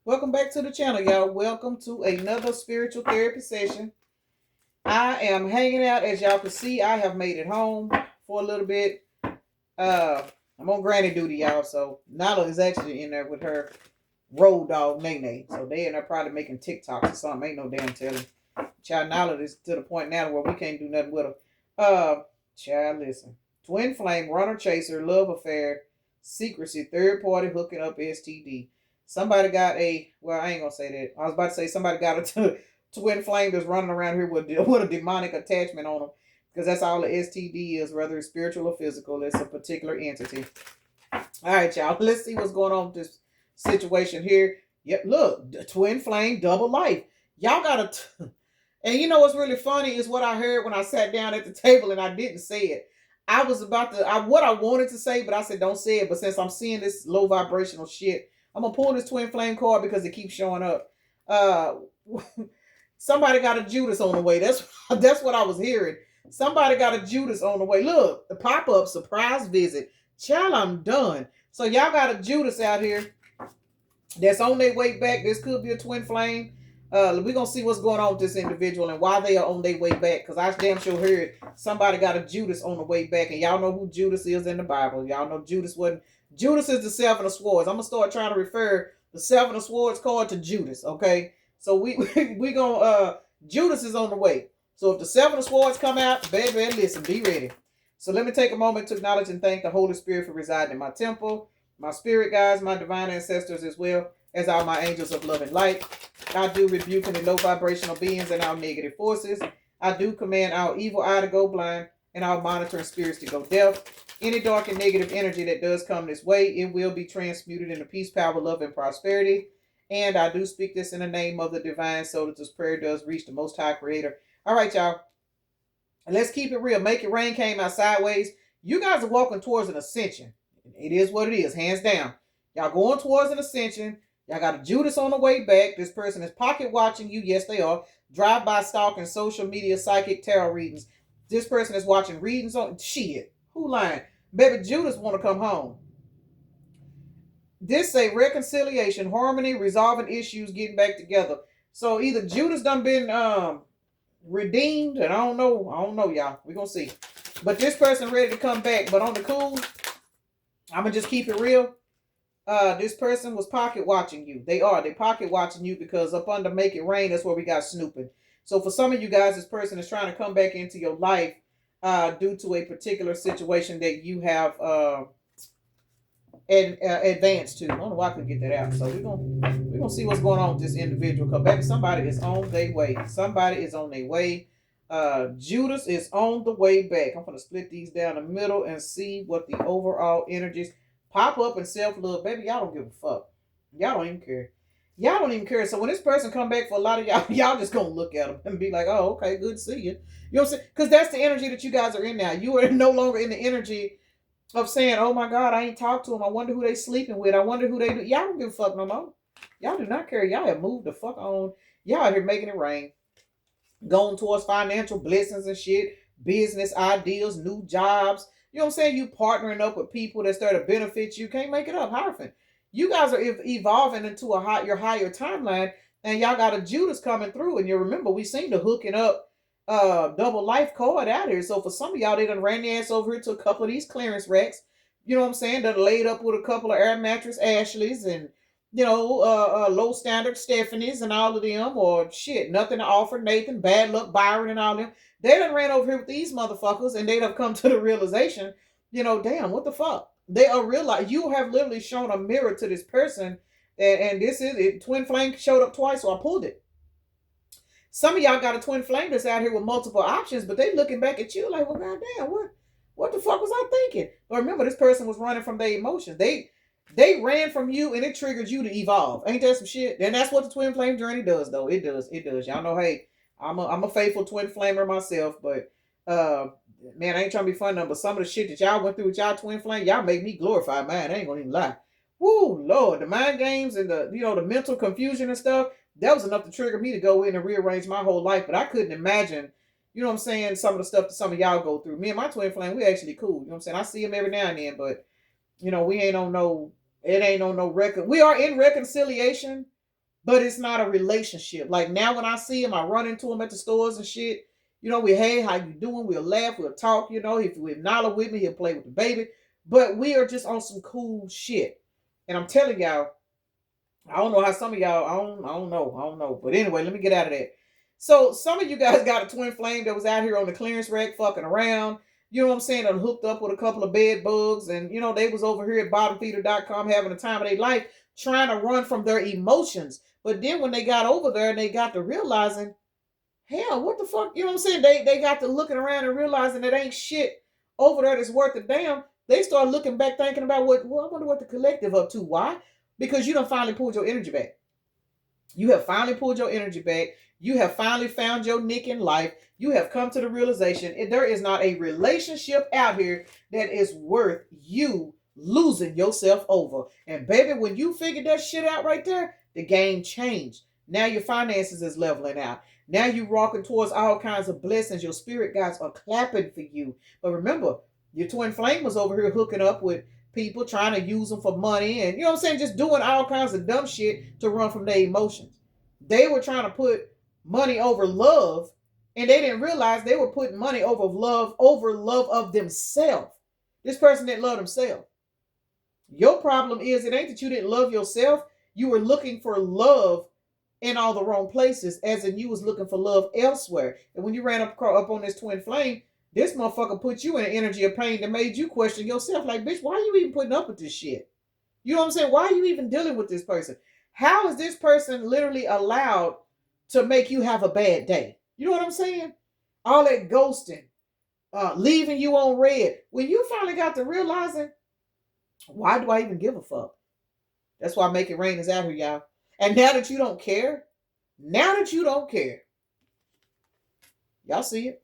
Welcome back to the channel, y'all. Welcome to another spiritual therapy session. I am hanging out. As y'all can see, I have made it home for a little bit. I'm on granny duty, y'all. So Nala is actually in there with her road dog, Nene. So they in there probably making TikToks or something. Ain't no damn telling. Child Nala is to the point now where we can't do nothing with her. Child, listen. Twin flame, runner chaser, love affair, secrecy, third party hooking up, STD. Somebody got well, I ain't gonna say that. I was about to say somebody got a twin flame that's running around here with a demonic attachment on them. Because that's all the STD is, whether it's spiritual or physical. It's a particular entity. All right, y'all. Let's see what's going on with this situation here. Yep, look, twin flame, double life. Y'all gotta. And you know what's really funny is what I heard when I sat down at the table and I didn't say it. I was about to, what I wanted to say, but I said don't say it. But since I'm seeing this low vibrational shit, I'm gonna pull this twin flame card because it keeps showing up. Uh, somebody got a Judas on the way. That's what I was hearing. Somebody got a Judas on the way. Look, the pop up surprise visit. Child, I'm done. So y'all got a Judas out here that's on their way back. This could be a twin flame. We're gonna see what's going on with this individual and why they are on their way back. Cause I damn sure heard somebody got a Judas on the way back, and y'all know who Judas is in the Bible. Y'all know Judas wasn't. Judas is the seven of swords. I'm gonna start trying to refer the seven of swords card to Judas. Okay, so we gonna Judas is on the way. So if the seven of swords come out, baby, listen, be ready. So let me take a moment to acknowledge and thank the Holy Spirit for residing in my temple, my spirit guides, my divine ancestors, as well as all my angels of love and light. I do rebuke any low vibrational beings and our negative forces. I do command our evil eye to go blind and our monitoring spirits to go deaf. Any dark and negative energy that does come this way, it will be transmuted into peace, power, love, and prosperity. And I do speak this in the name of the divine so that this prayer does reach the Most High Creator. All right, y'all. Let's keep it real. Make It Rain came out sideways. You guys are walking towards an ascension. It is what it is, hands down. Y'all going towards an ascension. Y'all got a Judas on the way back. This person is pocket watching you. Yes, they are. Drive-by stalking, social media, psychic tarot readings. This person is watching readings on shit. Who lying? Baby, Judas want to come home. This say reconciliation, harmony, resolving issues, getting back together. So either Judas done been redeemed, and I don't know, y'all. We're gonna see. But this person ready to come back. But on the cool, I'm gonna just keep it real. This person was pocket watching you. They pocket watching you because up under Make It Rain, that's where we got snooping. So for some of you guys, this person is trying to come back into your life due to a particular situation that you have advanced to. I don't know why I couldn't get that out. So we're gonna see what's going on with this individual. Cause baby, somebody is on their way. Somebody is on their way. Judas is on the way back. I'm gonna split these down the middle and see what the overall energies. Pop up and self-love, baby, y'all don't give a fuck. Y'all don't even care. Y'all don't even care. So when this person come back for a lot of y'all, y'all just gonna look at them and be like, oh, okay, good to see you. You know what I'm saying? Because that's the energy that you guys are in now. You are no longer in the energy of saying, oh my God, I ain't talked to them. I wonder who they sleeping with. I wonder who they do. Y'all don't give a fuck no more. Y'all do not care. Y'all have moved the fuck on. Y'all out here making it rain. Going towards financial blessings and shit, business ideas, new jobs. You know what I'm saying? You partnering up with people that start to benefit you. Can't make it up, Harfin. You guys are evolving into your higher timeline, and y'all got a Judas coming through. And you remember, we seen the hooking up double life card out here. So for some of y'all, they done ran the ass over here to a couple of these clearance racks. You know what I'm saying? Done laid up with a couple of air mattress Ashleys and low standard Stephanie's and all of them, or shit, nothing to offer, Nathan, bad luck, Byron, and all them. They done ran over here with these motherfuckers, and they'd have come to the realization, damn, what the fuck? They are realize you have literally shown a mirror to this person, and this is it. Twin flame showed up twice, so I pulled it. Some of y'all got a twin flame that's out here with multiple options, but they looking back at you like, well, goddamn, what the fuck was I thinking? But remember, this person was running from their emotions. They ran from you and it triggered you to evolve. Ain't that some shit? And that's what the twin flame journey does, though. It does. It does. Y'all know, hey, I'm a faithful twin flamer myself, but man, I ain't trying to be fun though, but some of the shit that y'all went through with y'all twin flame, y'all make me glorify mine. I ain't gonna even lie. Woo, Lord, the mind games and the mental confusion and stuff, that was enough to trigger me to go in and rearrange my whole life. But I couldn't imagine, you know what I'm saying, some of the stuff that some of y'all go through. Me and my twin flame, we actually cool. You know what I'm saying? I see him every now and then, but we ain't on no, it ain't on no record. We are in reconciliation, but it's not a relationship. Like now when I see him, I run into him at the stores and shit. You know, we, hey, how you doing? We'll laugh, we'll talk, you know. If we acknowledge with me, he'll play with the baby. But we are just on some cool shit. And I'm telling y'all, I don't know how some of y'all, I don't know. But anyway, let me get out of that. So some of you guys got a twin flame that was out here on the clearance rack fucking around. You know what I'm saying? That hooked up with a couple of bed bugs. And, you know, they was over here at bottomfeeder.com having the time of their life trying to run from their emotions. But then when they got over there and they got to realizing, hell, what the fuck? You know what I'm saying? They got to looking around and realizing that ain't shit over there that's worth a damn. They start looking back thinking about I wonder what the collective up to. Why? Because you done finally pulled your energy back. You have finally pulled your energy back. You have finally found your nick in life. You have come to the realization there is not a relationship out here that is worth you losing yourself over. And baby, when you figured that shit out right there, the game changed. Now your finances is leveling out. Now you walking towards all kinds of blessings. Your spirit guides are clapping for you. But remember, your twin flame was over here hooking up with people, trying to use them for money, and you know what I'm saying, just doing all kinds of dumb shit to run from their emotions. They were trying to put money over love, and they didn't realize they were putting money over love of themselves. This person didn't love themselves. Your problem is it ain't that you didn't love yourself. You were looking for love in all the wrong places, as in you was looking for love elsewhere. And when you ran up on this twin flame, this motherfucker put you in an energy of pain that made you question yourself. Like, bitch, why are you even putting up with this shit? You know what I'm saying? Why are you even dealing with this person? How is this person literally allowed to make you have a bad day? You know what I'm saying? All that ghosting, leaving you on red. When you finally got to realizing, why do I even give a fuck? That's why Make It Rain is out here, y'all. And now that you don't care, y'all see it?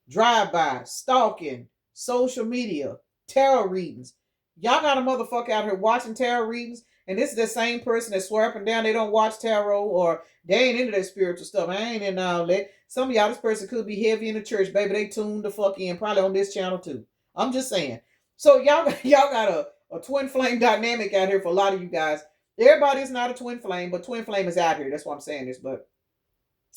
Drive-by, stalking, social media, tarot readings. Y'all got a motherfucker out here watching tarot readings, and this is the same person that swear up and down they don't watch tarot, or they ain't into that spiritual stuff. I ain't into all that. Some of y'all, this person could be heavy in the church, baby. They tuned the fuck in, probably on this channel too. I'm just saying. So y'all got a twin flame dynamic out here for a lot of you guys. Everybody's not a twin flame, but twin flame is out here. That's why I'm saying this. But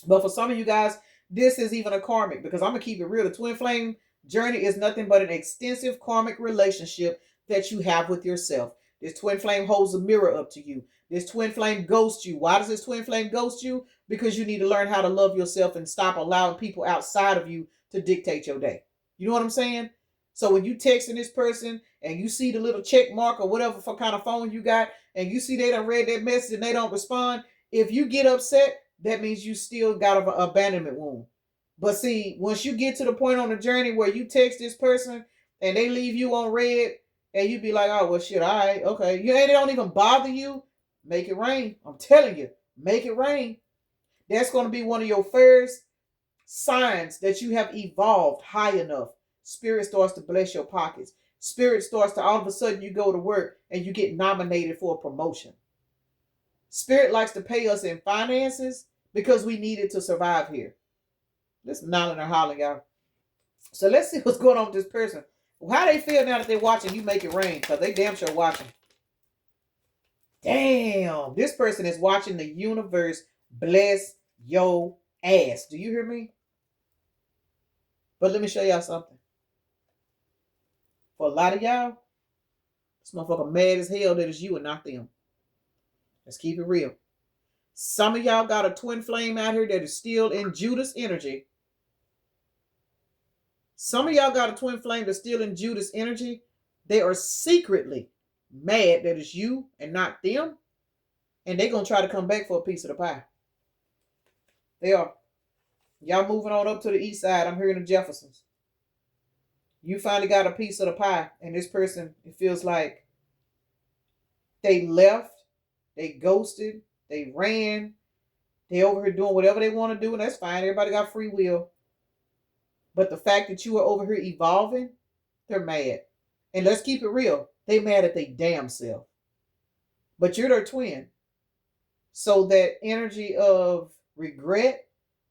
for some of you guys, this is even a karmic, because I'm going to keep it real. The twin flame journey is nothing but an extensive karmic relationship that you have with yourself. This twin flame holds a mirror up to you. This twin flame ghosts you. Why does this twin flame ghost you? Because you need to learn how to love yourself and stop allowing people outside of you to dictate your day. You know what I'm saying? So when you texting this person and you see the little check mark or whatever for kind of phone you got, and you see they done read that message and they don't respond, if you get upset, that means you still got an abandonment wound. But see, once you get to the point on the journey where you text this person and they leave you on red, and you be like, oh, well, shit, all right, okay. And they don't even bother you, make it rain. I'm telling you, make it rain. That's going to be one of your first signs that you have evolved high enough. Spirit starts to bless your pockets. Spirit starts to, all of a sudden, you go to work and you get nominated for a promotion. Spirit likes to pay us in finances because we need it to survive here. Listen, Nolin or hollering, y'all. So let's see what's going on with this person. How they feel now that they're watching you make it rain, because they damn sure watching. Damn, this person is watching the universe bless your ass. Do you hear me? But let me show y'all something. For a lot of y'all, this motherfucker mad as hell that it's you and not them. Let's keep it real. Some of y'all got a twin flame out here that is still in Judas energy. Some of y'all got a twin flame that's still in Judas energy. They are secretly mad that it's you and not them. And they're going to try to come back for a piece of the pie. They are. Y'all moving on up to the east side. I'm here in the Jeffersons. You finally got a piece of the pie. And this person, it feels like they left. They ghosted. They ran. They over here doing whatever they want to do. And that's fine. Everybody got free will. But the fact that you are over here evolving, they're mad. And let's keep it real. They mad at their damn self. But you're their twin. So that energy of regret,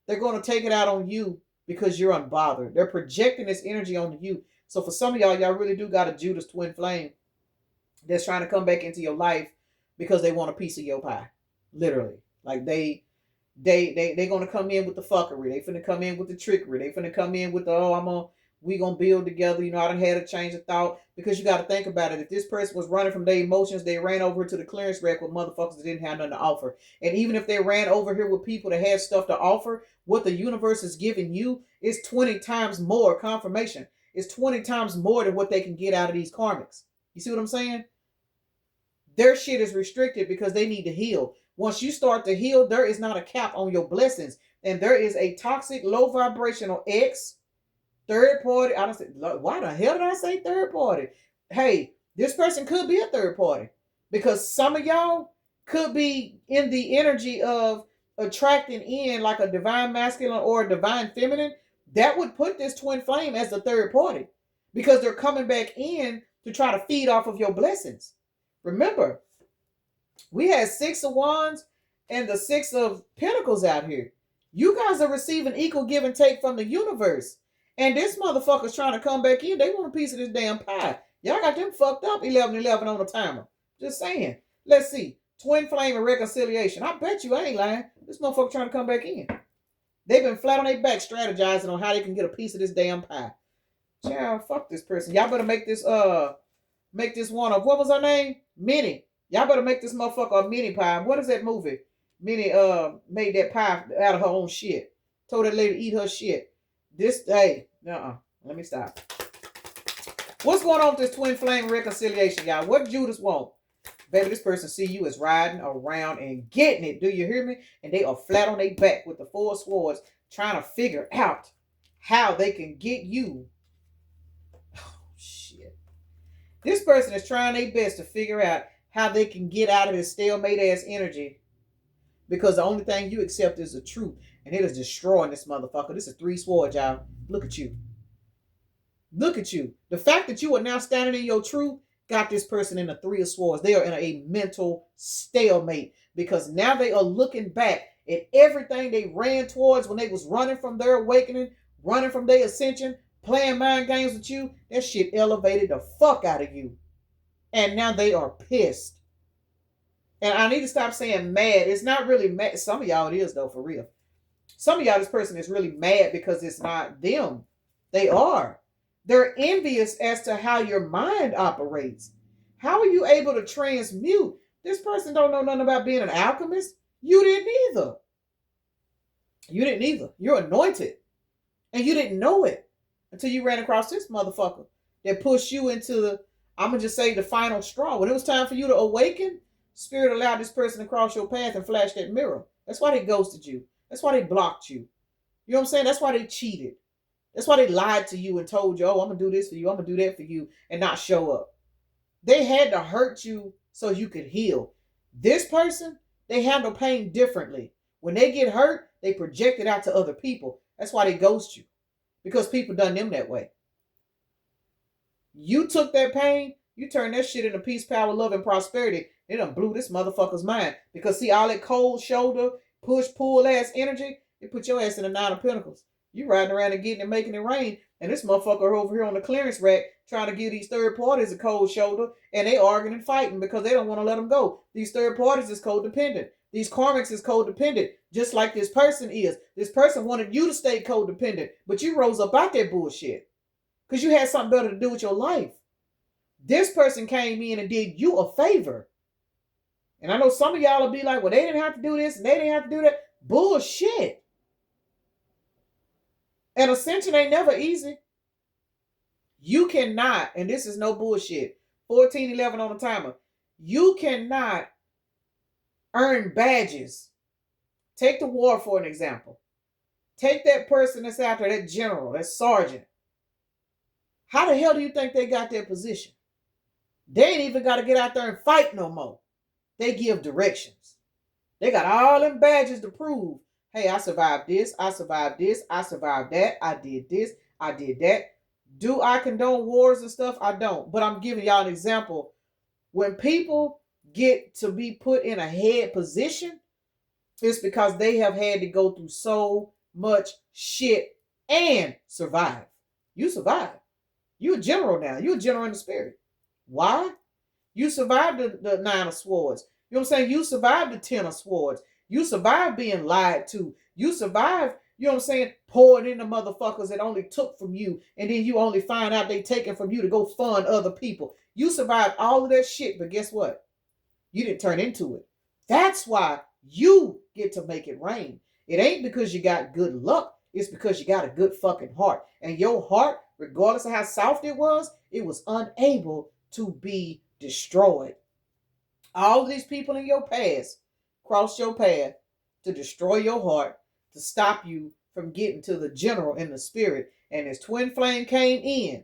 they're going to take it out on you because you're unbothered. They're projecting this energy onto you. So for some of y'all really do got a Judas twin flame that's trying to come back into your life because they want a piece of your pie. Literally. Like they gonna come in with the fuckery. They finna come in with the trickery. They finna come in with the, we gonna build together. You know, I done had a change of thought, because you got to think about it. If this person was running from their emotions, they ran over to the clearance rack with motherfuckers that didn't have nothing to offer. And even if they ran over here with people that had stuff to offer, what the universe is giving you is 20 times more confirmation. It's 20 times more than what they can get out of these karmics. You see what I'm saying? Their shit is restricted because they need to heal. Once you start to heal, there is not a cap on your blessings. And there is a toxic, low vibrational ex, third party. I don't say, why the hell did I say third party? Hey, this person could be a third party, because some of y'all could be in the energy of attracting in like a divine masculine or a divine feminine. That would put this twin flame as the third party, because they're coming back in to try to feed off of your blessings. Remember, we had 6 of Wands and the 6 of Pentacles out here. You guys are receiving equal give and take from the universe. And this motherfucker's trying to come back in. They want a piece of this damn pie. Y'all got them fucked up 11-11 on the timer. Just saying. Let's see. Twin flame and reconciliation. I bet you I ain't lying. This motherfucker trying to come back in. They've been flat on their back strategizing on how they can get a piece of this damn pie. Child, fuck this person. Y'all better make this one of, what was her name? Minnie. Y'all better make this motherfucker a mini pie. What is that movie? Minnie made that pie out of her own shit. Told that lady to eat her shit. Let me stop. What's going on with this twin flame reconciliation, y'all? What Judas want? Baby, this person see you as riding around and getting it. Do you hear me? And they are flat on their back with the 4 swords, trying to figure out how they can get you. Oh, shit. This person is trying their best to figure out how they can get out of this stalemate ass energy, because the only thing you accept is the truth, and it is destroying this motherfucker. This is 3 swords, y'all. Look at you. Look at you. The fact that you are now standing in your truth got this person in the 3 of swords. They are in a mental stalemate, because now they are looking back at everything they ran towards when they was running from their awakening, running from their ascension, playing mind games with you. That shit elevated the fuck out of you. And now they are pissed. And I need to stop saying mad. It's not really mad. Some of y'all it is, though, for real. Some of y'all, this person is really mad because it's not them. They are. They're envious as to how your mind operates. How are you able to transmute? This person don't know nothing about being an alchemist. You didn't either. You didn't either. You're anointed. And you didn't know it until you ran across this motherfucker that pushed you into the, I'm going to just say, the final straw. When it was time for you to awaken, Spirit allowed this person to cross your path and flash that mirror. That's why they ghosted you. That's why they blocked you. You know what I'm saying? That's why they cheated. That's why they lied to you and told you, oh, I'm going to do this for you, I'm going to do that for you, and not show up. They had to hurt you so you could heal. This person, they handle pain differently. When they get hurt, they project it out to other people. That's why they ghost you. Because people done them that way. You took that pain, you turned that shit into peace, power, love, and prosperity. It done blew this motherfucker's mind. Because see, all that cold shoulder, push, pull ass energy, it put your ass in the 9 of Pentacles. You riding around and getting and making it rain. And this motherfucker over here on the clearance rack trying to give these third parties a cold shoulder. And they arguing and fighting because they don't want to let them go. These third parties is codependent. These karmics is codependent. Just like this person is. This person wanted you to stay codependent. But you rose up out that bullshit. Because you had something better to do with your life. This person came in and did you a favor. And I know some of y'all will be like, well, they didn't have to do this and they didn't have to do that. Bullshit. And ascension ain't never easy. You cannot, and this is no bullshit, 14-11 on the timer. You cannot earn badges. Take the war for an example. Take that person that's out there, that general, that sergeant. How the hell do you think they got their position? They ain't even got to get out there and fight no more. They give directions. They got all them badges to prove, hey, I survived this, I survived this, I survived that, I did this, I did that. Do I condone wars and stuff? I don't. But I'm giving y'all an example. When people get to be put in a head position, it's because they have had to go through so much shit and survive. You survived. You're a general now. You're a general in the spirit. Why? You survived the 9 of Swords. You know what I'm saying? You survived the 10 of swords. You survived being lied to. You survived, you know what I'm saying, pouring into motherfuckers that only took from you. And then you only find out they taking from you to go fund other people. You survived all of that shit, but guess what? You didn't turn into it. That's why you get to make it rain. It ain't because you got good luck. It's because you got a good fucking heart. And your heart, regardless of how soft it was unable to be destroyed. All of these people in your past crossed your path to destroy your heart, to stop you from getting to the general in the spirit. And as Twin Flame came in,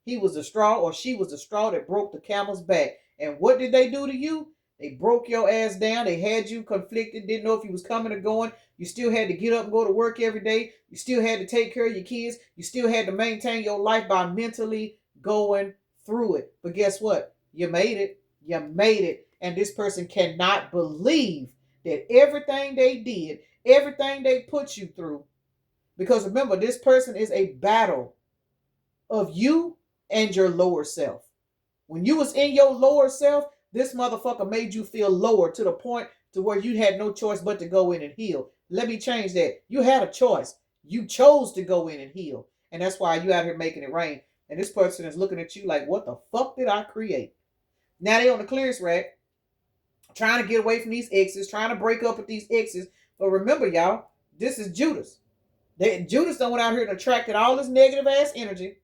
he was the straw, or she was the straw that broke the camel's back. And what did they do to you? They broke your ass down. They had you conflicted, didn't know if you was coming or going. You still had to get up and go to work every day. You still had to take care of your kids. You still had to maintain your life by mentally going through it. But guess what? You made it. You made it. And this person cannot believe that everything they did, everything they put you through, because remember, this person is a battle of you and your lower self. When you was in your lower self, this motherfucker made you feel lower to the point to where you had no choice but to go in and heal. Let me change that. You had a choice. You chose to go in and heal. And that's why you out here making it rain. And this person is looking at you like, what the fuck did I create? Now they on the clearance rack, trying to get away from these exes, trying to break up with these exes. But remember, y'all, this is Judas. Judas done went out here and attracted all this negative ass energy.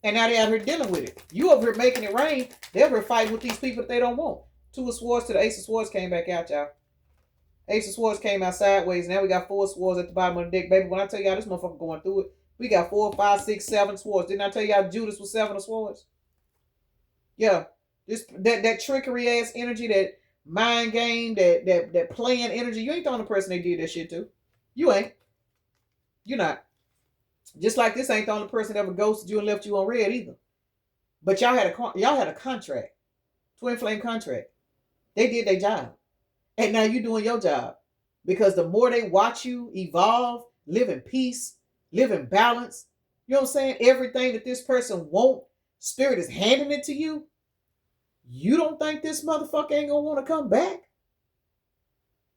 And now they out here dealing with it. You over here making it rain. They're over here fighting with these people that they don't want. Two of swords to the ace of swords came back out, y'all. Ace of swords came out sideways. Now we got 4 swords at the bottom of the deck. Baby, when I tell y'all this motherfucker going through it, we got 4, 5, 6, 7 swords. Didn't I tell y'all Judas was 7 of swords? Yeah. That trickery ass energy, that mind game, that playing energy. You ain't the only person they did that shit to. You ain't. You're not. Just like this ain't the only person that ever ghosted you and left you on red either. But y'all had a contract. Twin flame contract. They did their job. And now you doing your job. Because the more they watch you evolve, live in peace, live in balance, you know what I'm saying? Everything that this person wants, spirit is handing it to you. You don't think this motherfucker ain't gonna want to come back?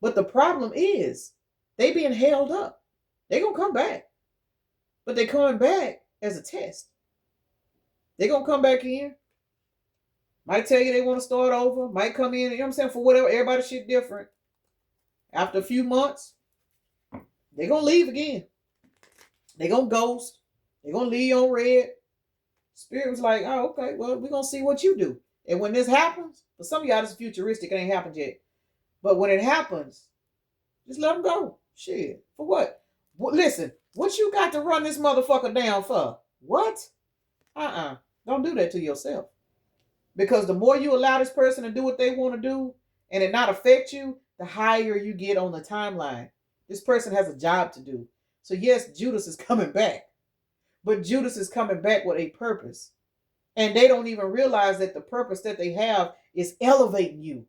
But the problem is, they being held up. They gonna come back. But they coming back as a test. They gonna come back in. Might tell you they want to start over. Might come in, you know what I'm saying, for whatever. Everybody's shit different. After a few months, they gonna leave again. They gonna ghost. They gonna leave on red. Spirit was like, oh, okay, well, we're gonna see what you do. And when this happens, for some of y'all, this is futuristic. It ain't happened yet. But when it happens, just let them go. Shit. For what? Listen, what you got to run this motherfucker down for? What? Don't do that to yourself. Because the more you allow this person to do what they want to do and it not affect you, the higher you get on the timeline. This person has a job to do. So yes, Judas is coming back. But Judas is coming back with a purpose. And they don't even realize that the purpose that they have is elevating you.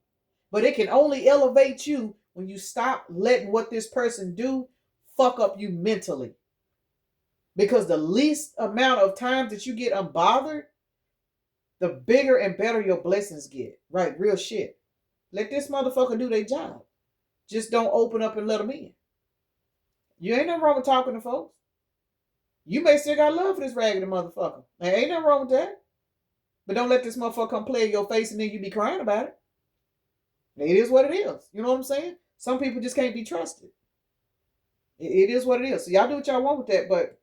But it can only elevate you when you stop letting what this person do fuck up you mentally. Because the least amount of times that you get unbothered, the bigger and better your blessings get. Right? Real shit. Let this motherfucker do their job. Just don't open up and let them in. You ain't nothing wrong with talking to folks. You may still got love for this raggedy motherfucker. There ain't nothing wrong with that. But don't let this motherfucker come play in your face and then you be crying about it. It is what it is. You know what I'm saying? Some people just can't be trusted. It is what it is. So y'all do what y'all want with that. But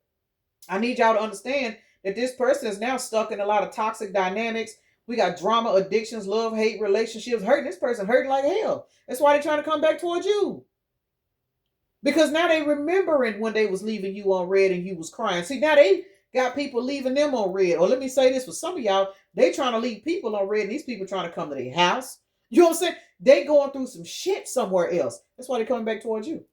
I need y'all to understand that this person is now stuck in a lot of toxic dynamics. We got drama, addictions, love, hate, relationships, hurting. This person hurting like hell. That's why they're trying to come back towards you. Because now they remembering when they was leaving you on red and you was crying. See, now they got people leaving them on red. Or let me say this, for some of y'all, they trying to leave people on red and these people trying to come to their house. You know what I'm saying? They going through some shit somewhere else. That's why they're coming back towards you.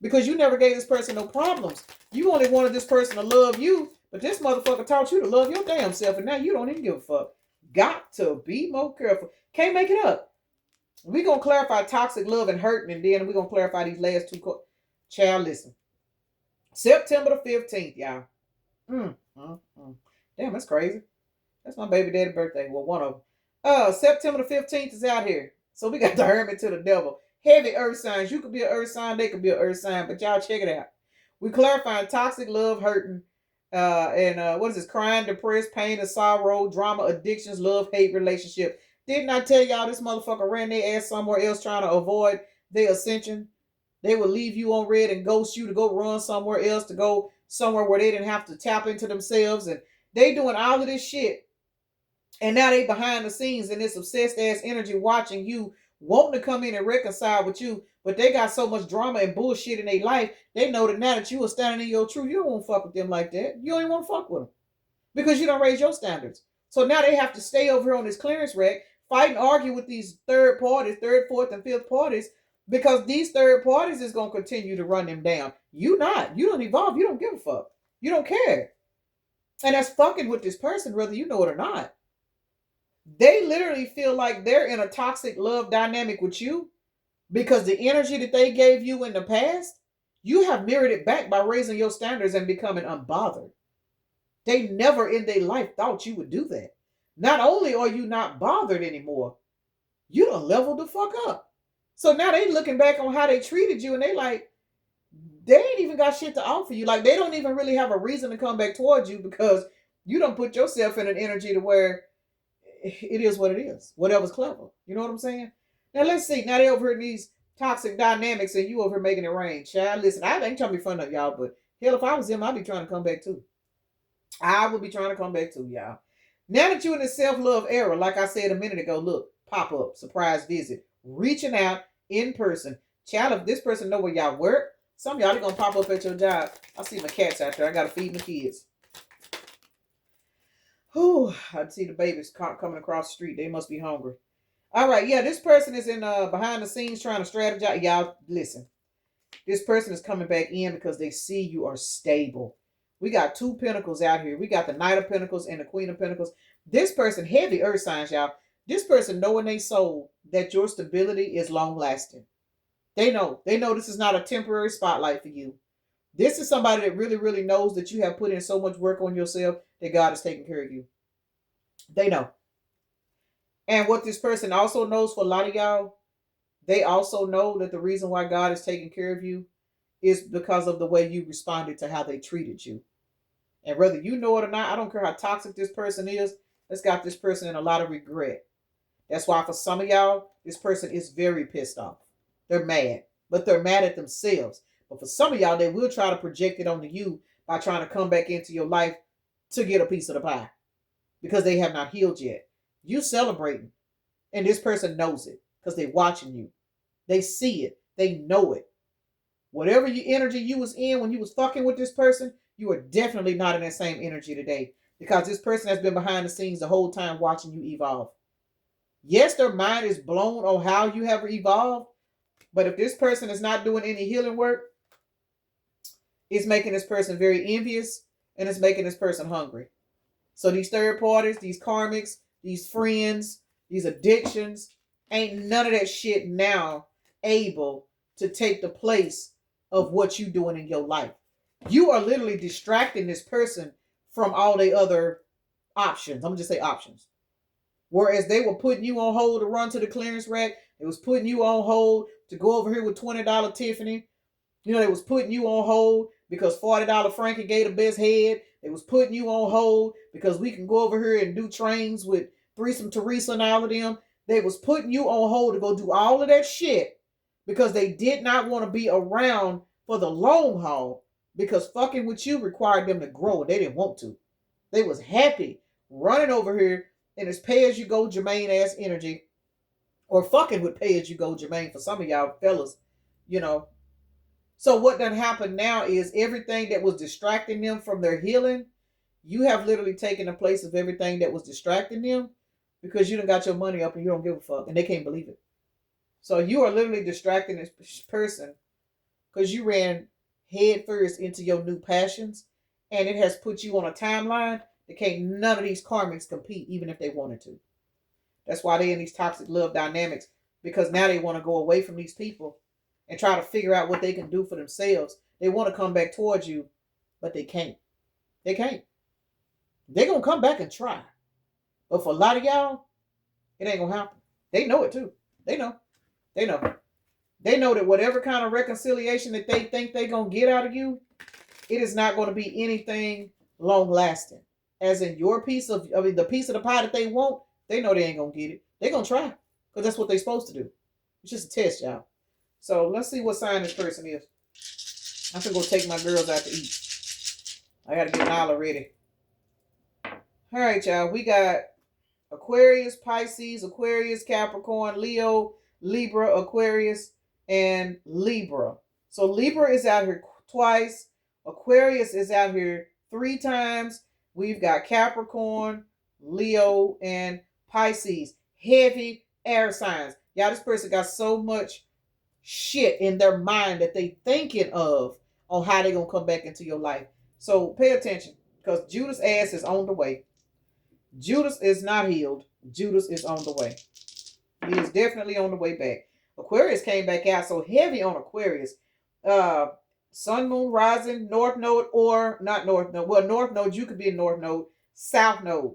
Because you never gave this person no problems. You only wanted this person to love you, but this motherfucker taught you to love your damn self, and now you don't even give a fuck. Got to be more careful. Can't make it up. We're going to clarify toxic love and hurting, and then we're going to clarify these last two. Child, listen. September the 15th, y'all. Damn, that's crazy. That's my baby daddy's birthday. Well, one of them. September the 15th is out here. So we got the hermit to the devil. Heavy earth signs. You could be an earth sign, they could be an earth sign, but y'all check it out. We clarifying toxic love, hurting, and what is this? Crying, depressed, pain and sorrow, drama, addictions, love, hate, relationship. Didn't I tell y'all this motherfucker ran their ass somewhere else trying to avoid their ascension? They would leave you on red and ghost you to go run somewhere else, to go somewhere where they didn't have to tap into themselves. And they doing all of this shit. And now they behind the scenes in this obsessed ass energy watching you, wanting to come in and reconcile with you. But they got so much drama and bullshit in their life, they know that now that you are standing in your truth, you don't want to fuck with them like that. You don't even want to fuck with them. Because you don't raise your standards. So now they have to stay over here on this clearance rack, fight and argue with these third parties, third, fourth, and fifth parties, because these third parties is going to continue to run them down. You not. You don't evolve. You don't give a fuck. You don't care. And that's fucking with this person, whether you know it or not. They literally feel like they're in a toxic love dynamic with you because the energy that they gave you in the past, you have mirrored it back by raising your standards and becoming unbothered. They never in their life thought you would do that. Not only are you not bothered anymore, you done leveled the fuck up. So now they looking back on how they treated you and they like, they ain't even got shit to offer you. Like, they don't even really have a reason to come back towards you because you don't put yourself in an energy to where it is what it is. Whatever's clever. You know what I'm saying? Now let's see. Now they over here in these toxic dynamics and you over here making it rain. Child, listen, I ain't trying to be fun of y'all, but hell, if I was them, I'd be trying to come back too. I would be trying to come back too, y'all. Now that you're in the self-love era, like I said a minute ago, look, pop up, surprise visit, reaching out in person. Child, if this person know where y'all work, some of y'all are gonna pop up at your job. I see my cats out there. I gotta feed my kids. Whew, I see the babies coming across the street. They must be hungry. All right, yeah, this person is in behind the scenes trying to strategize. Y'all, listen. This person is coming back in because they see you are stable. We got two pentacles out here. We got the Knight of Pentacles and the Queen of Pentacles. This person, heavy earth signs, y'all. This person know in their soul that your stability is long lasting. They know. They know this is not a temporary spotlight for you. This is somebody that really, really knows that you have put in so much work on yourself that God is taking care of you. They know. And what this person also knows for a lot of y'all, they also know that the reason why God is taking care of you is because of the way you responded to how they treated you. And whether you know it or not, I don't care how toxic this person is, it's got this person in a lot of regret. That's why for some of y'all, this person is very pissed off. They're mad, but they're mad at themselves. But for some of y'all, they will try to project it onto you by trying to come back into your life to get a piece of the pie because they have not healed yet. You celebrating, and this person knows it because they're watching you. They see it. They know it. Whatever energy you was in when you was fucking with this person, you are definitely not in that same energy today because this person has been behind the scenes the whole time watching you evolve. Yes, their mind is blown on how you have evolved, but if this person is not doing any healing work, it's making this person very envious and it's making this person hungry. So these third parties, these karmics, these friends, these addictions, ain't none of that shit now able to take the place of what you doing in your life. You are literally distracting this person from all the other options. I'm gonna just say options. Whereas they were putting you on hold to run to the clearance rack, they was putting you on hold to go over here with $20 Tiffany. You know, they was putting you on hold because $40 Frankie gave the best head. They was putting you on hold because we can go over here and do trains with Threesome Teresa and all of them. They was putting you on hold to go do all of that shit because they did not want to be around for the long haul because fucking with you required them to grow and they didn't want to. They was happy running over here in this pay-as-you-go Jermaine ass energy or fucking with pay-as-you-go Jermaine for some of y'all fellas, you know. So what done happened now is everything that was distracting them from their healing, you have literally taken the place of everything that was distracting them because you done got your money up and you don't give a fuck and they can't believe it. So you are literally distracting this person because you ran head first into your new passions and it has put you on a timeline that can't none of these karmics compete even if they wanted to. That's why they're in these toxic love dynamics because now they want to go away from these people and try to figure out what they can do for themselves. They want to come back towards you, but they can't. They can't. They're going to come back and try. But for a lot of y'all, it ain't going to happen. They know it too. They know. They know. They know that whatever kind of reconciliation that they think they're going to get out of you, it is not going to be anything long lasting. As in your piece of, I mean, the piece of the pie that they want, they know they ain't going to get it. They're going to try because that's what they're supposed to do. It's just a test, y'all. So let's see what sign this person is. I'm going to go take my girls out to eat. I got to get Nala ready. All right, y'all. We got Aquarius, Pisces, Aquarius, Capricorn, Leo, Libra, Aquarius, and Libra. So Libra is out here twice. Aquarius is out here 3 times. We've got Capricorn, Leo, and Pisces. Heavy air signs. Y'all, this person got so much shit in their mind that they thinking of on how they going to come back into your life. So pay attention because Judas' ass is on the way. Judas is not healed. Judas is on the way. He is definitely on the way back. Aquarius came back out so heavy on Aquarius. Sun, moon, rising, north node, or not north node. Well, north node, you could be a north node. South node.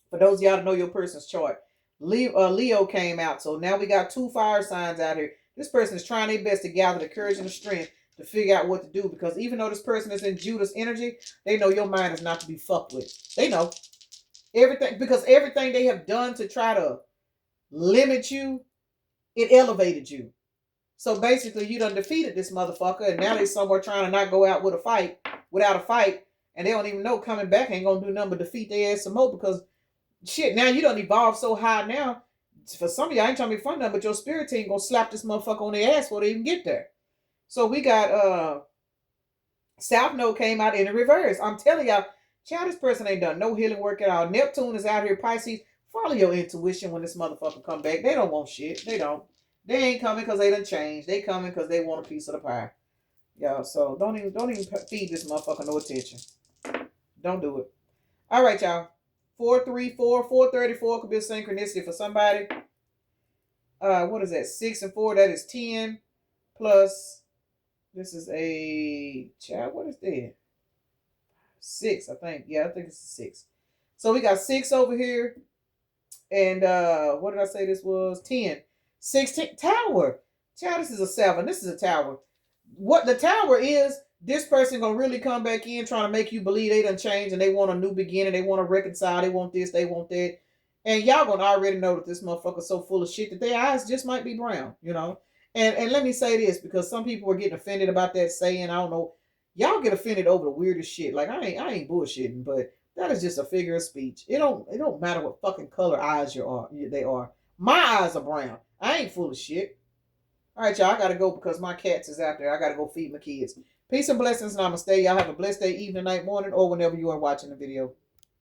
For those of y'all that know your person's chart. Leo came out. So now we got 2 fire signs out here. This person is trying their best to gather the courage and the strength to figure out what to do. Because even though this person is in Judas energy, they know your mind is not to be fucked with. They know. Everything, because everything they have done to try to limit you, it elevated you. So basically, you done defeated this motherfucker, and now they somewhere trying to not go out with a fight, without a fight, and they don't even know coming back ain't gonna do nothing but defeat their ass some more because shit, now you done evolved so high now. For some of y'all, I ain't trying to be fun now, but your spirit team gonna slap this motherfucker on their ass before they even get there. So we got South Node came out in the reverse. I'm telling y'all. Child, this person ain't done no healing work at all. Neptune is out here. Pisces, follow your intuition when this motherfucker come back. They don't want shit. They don't. They ain't coming because they done changed. They coming because they want a piece of the pie. Y'all, so don't even feed this motherfucker no attention. Don't do it. All right, y'all. 434, 434 could be a synchronicity for somebody. What is that? 6 and 4, that is 10. Plus, this is a child. What is that? 6, I think. Yeah, I think it's 6. So we got 6 over here. And what did I say this was? 10. 16. Tower. Child, this is a 7. This is a tower. What the tower is, this person gonna really come back in trying to make you believe they done changed and they want a new beginning. They want to reconcile. They want this. They want that. And y'all gonna already know that this motherfucker's so full of shit that their eyes just might be brown, you know? And let me say this, because some people are getting offended about that saying. I don't know. Y'all get offended over the weirdest shit. Like I ain't bullshitting, but that is just a figure of speech. It don't matter what fucking color eyes they are. My eyes are brown. I ain't full of shit. All right, y'all. I gotta go because my cats is out there. I gotta go feed my kids. Peace and blessings. Namaste. Y'all have a blessed day, evening, night, morning, or whenever you are watching the video.